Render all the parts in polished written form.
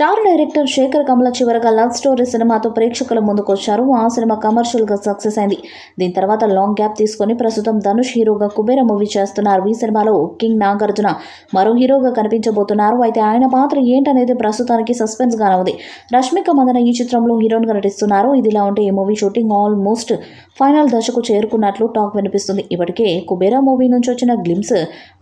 Star director Sekhar Kammula చివరగా love story సినిమాతో ప్రేక్షకుల ముందుకొచ్చారు. ఆ సినిమా కమర్షియల్ గా సక్సెస్ అయింది. దీని తర్వాత లాంగ్ గ్యాప్ తీసుకుని ప్రస్తుతం ధనుష్ హీరోగా కుబేర మూవీ చేస్తున్నారు. ఈ సినిమాలో కింగ్ నాగార్జున మరో హీరోగా కనిపించబోతున్నారు. అయితే ఆయన పాత్ర ఏంటనేది ప్రస్తుతానికి సస్పెన్స్ గానే ఉంది. రష్మిక మందన ఈ చిత్రంలో హీరోయిన్ గా నటిస్తున్నారు. ఇదిలా ఉంటే ఈ మూవీ షూటింగ్ ఆల్మోస్ట్ ఫైనల్ దశకు చేరుకున్నట్లు టాక్ వినిపిస్తుంది. ఇప్పటికే కుబేర మూవీ నుంచి వచ్చిన గ్లిమ్స్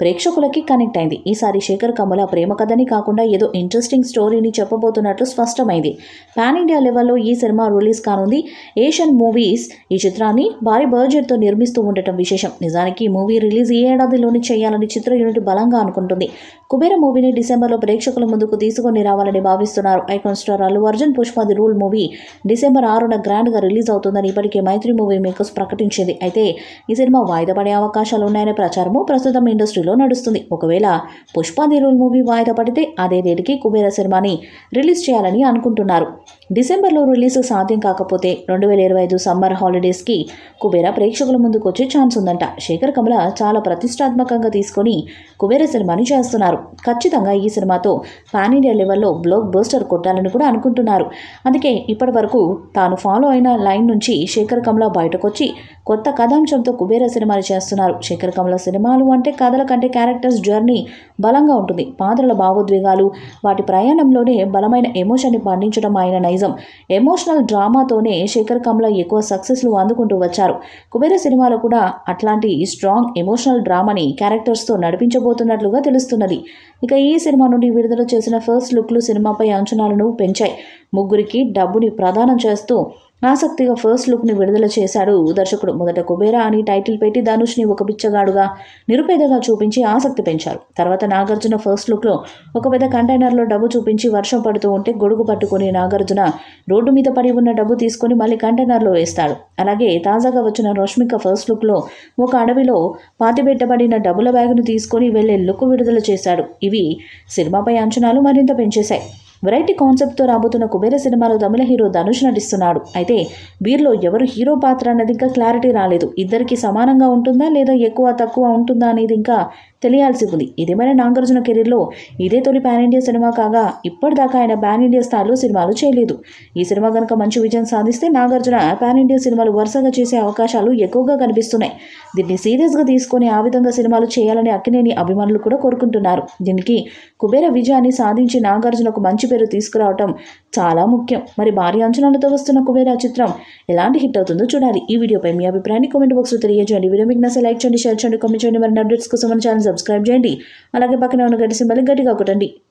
ప్రేక్షకులకి కనెక్ట్ అయింది. ఈసారి శేఖర్ కమల ప్రేమ కథని కాకుండా ఏదో ఇంట్రెస్టింగ్ స్టోరీని చెప్పబోతున్నట్లు స్పష్టమైంది. పాన్ ఇండియా లెవెల్లో ఈ సినిమా రిలీజ్ కానుంది. ఏషియన్ మూవీస్ ఈ చిత్రాన్ని భారీ బడ్జెట్తో నిర్మిస్తూ ఉండటం విశేషం. నిజానికి ఈ మూవీ రిలీజ్ ఈ ఏడాదిలోనే చేయాలని చిత్ర యూనిట్ బలంగా అనుకుంటుంది. కుబేర మూవీని డిసెంబర్లో ప్రేక్షకుల ముందుకు తీసుకొని రావాలని భావిస్తున్నారు. Icon star Allu Arjun Pushpa the rule movie December 6న గ్రాండ్గా రిలీజ్ అవుతుందని ఇప్పటికే మైత్రి మూవీ మేకర్స్ ప్రకటించింది. అయితే ఈ సినిమా వాయిదా పడే అవకాశాలు ఉన్నాయనే ప్రచారము ప్రస్తుతం ఇండస్ట్రీలో నడుస్తుంది. ఒకవేళ పుష్ప ది రూల్ మూవీ వాయిదా పడితే అదే డేట్కి కుబేర సినిమాని రిలీజ్ చేయాలని అనుకుంటున్నారు. డిసెంబర్లో రిలీజ్ సాధ్యం కాకపోతే 2025 సమ్మర్ హాలిడేస్కి కుబేర ప్రేక్షకుల ముందుకు వచ్చే ఛాన్స్ ఉందంట. శేఖర్ కమల చాలా ప్రతిష్టాత్మకంగా తీసుకొని కుబేర సినిమాని చేస్తున్నారు. ఖచ్చితంగా ఈ సినిమాతో పాన్ ఇండియా లెవెల్లో బ్లాక్ బస్టర్ కొట్టాలని కూడా అనుకుంటున్నారు. అందుకే ఇప్పటి వరకు తాను ఫాలో అయిన లైన్ నుంచి శేఖర్ కమల బయటకొచ్చి కొత్త కథాంశంతో కుబేర సినిమాలు చేస్తున్నారు. శేఖర్ కమల సినిమాలు అంటే కథల కంటే క్యారెక్టర్స్ జర్నీ బలంగా ఉంటుంది. పాత్రల భావోద్వేగాలు వాటి ప్రయాణంలోనే బలమైన ఎమోషన్ని పండించడం ఆయన నైజం. ఎమోషనల్ డ్రామాతోనే శేఖర్ కమల ఎక్కువ సక్సెస్లు అందుకుంటూ వచ్చారు. కుబేర సినిమాలో కూడా అట్లాంటి స్ట్రాంగ్ ఎమోషనల్ డ్రామాని క్యారెక్టర్స్తో నడిపించబోతున్నట్లుగా తెలుస్తున్నది. ఇక ఈ సినిమా నుండి విడుదల చేసిన ఫస్ట్ లుక్లు సినిమాపై అంచనాలను పెంచాయి. ముగ్గురికి డబ్బుని ప్రదానం చేస్తూ ఆసక్తిగా ఫస్ట్ లుక్ని విడుదల చేశాడు దర్శకుడు. మొదట కుబేర అని టైటిల్ పెట్టి ధనుష్ని ఒక బిచ్చగాడుగా నిరుపేదగా చూపించి ఆసక్తి పెంచారు. తర్వాత నాగార్జున ఫస్ట్ లుక్లో ఒక పెద్ద కంటైనర్లో డబ్బు చూపించి వర్షం పడుతూ ఉంటే గొడుగు పట్టుకుని నాగార్జున రోడ్డు మీద పడి ఉన్న డబ్బు తీసుకొని మళ్ళీ కంటైనర్లో వేస్తాడు. అలాగే తాజాగా వచ్చిన రష్మిక ఫస్ట్ లుక్లో ఒక అడవిలో పాతిపెట్టబడిన డబ్బుల బ్యాగును తీసుకొని వెళ్లే లుక్ విడుదల చేశాడు. ఇవి సినిమాపై అంచనాలు మరింత పెంచేశాయి. వెరైటీ కాన్సెప్ట్తో రాబోతున్న కుబేర సినిమాలో తమిళ హీరో ధనుష్ నటిస్తున్నాడు. అయితే వీరిలో ఎవరు హీరో పాత్ర అన్నది ఇంకా క్లారిటీ రాలేదు. ఇద్దరికి సమానంగా ఉంటుందా లేదా ఎక్కువ తక్కువ ఉంటుందా అనేది ఇంకా తెలియాల్సి ఉంది. ఇదేమైనా నాగార్జున కెరీర్లో ఇదే తొలి పాన్ ఇండియా సినిమా కాగా ఇప్పటిదాకా ఆయన పాన్ ఇండియా స్థాయిలో సినిమాలు చేయలేదు. ఈ సినిమా కనుక మంచి విజయం సాధిస్తే నాగార్జున పాన్ ఇండియా సినిమాలు వరుసగా చేసే అవకాశాలు ఎక్కువగా కనిపిస్తున్నాయి. దీన్ని సీరియస్గా తీసుకొని ఆ విధంగా సినిమాలు చేయాలని అక్కినేని అభిమానులు కూడా కోరుకుంటున్నారు. దీనికి కుబేర విజయాన్ని సాధించి నాగార్జునకు మంచి పేరు తీసుకురావటం చాలా ముఖ్యం. మరి భారీ అంచనాలతో వస్తున్న కుబేర చిత్రం ఎలాంటి హిట్ అవుతుందో చూడాలి. ఈ వీడియోపై మీ అభిప్రాయాన్ని కామెంట్ బాక్స్లో తెలియజేయండి. వీడియో మీకు నచ్చితే లైక్ చేయండి, షేర్ చేయండి, కామెంట్ చేయండి. మరి అప్డేట్స్ కోసం మన ఛానల్ సబ్స్క్రైబ్ చేయండి. అలాగే పక్కన ఉన్న గంట సింబల్ని గట్టిగా కొట్టండి.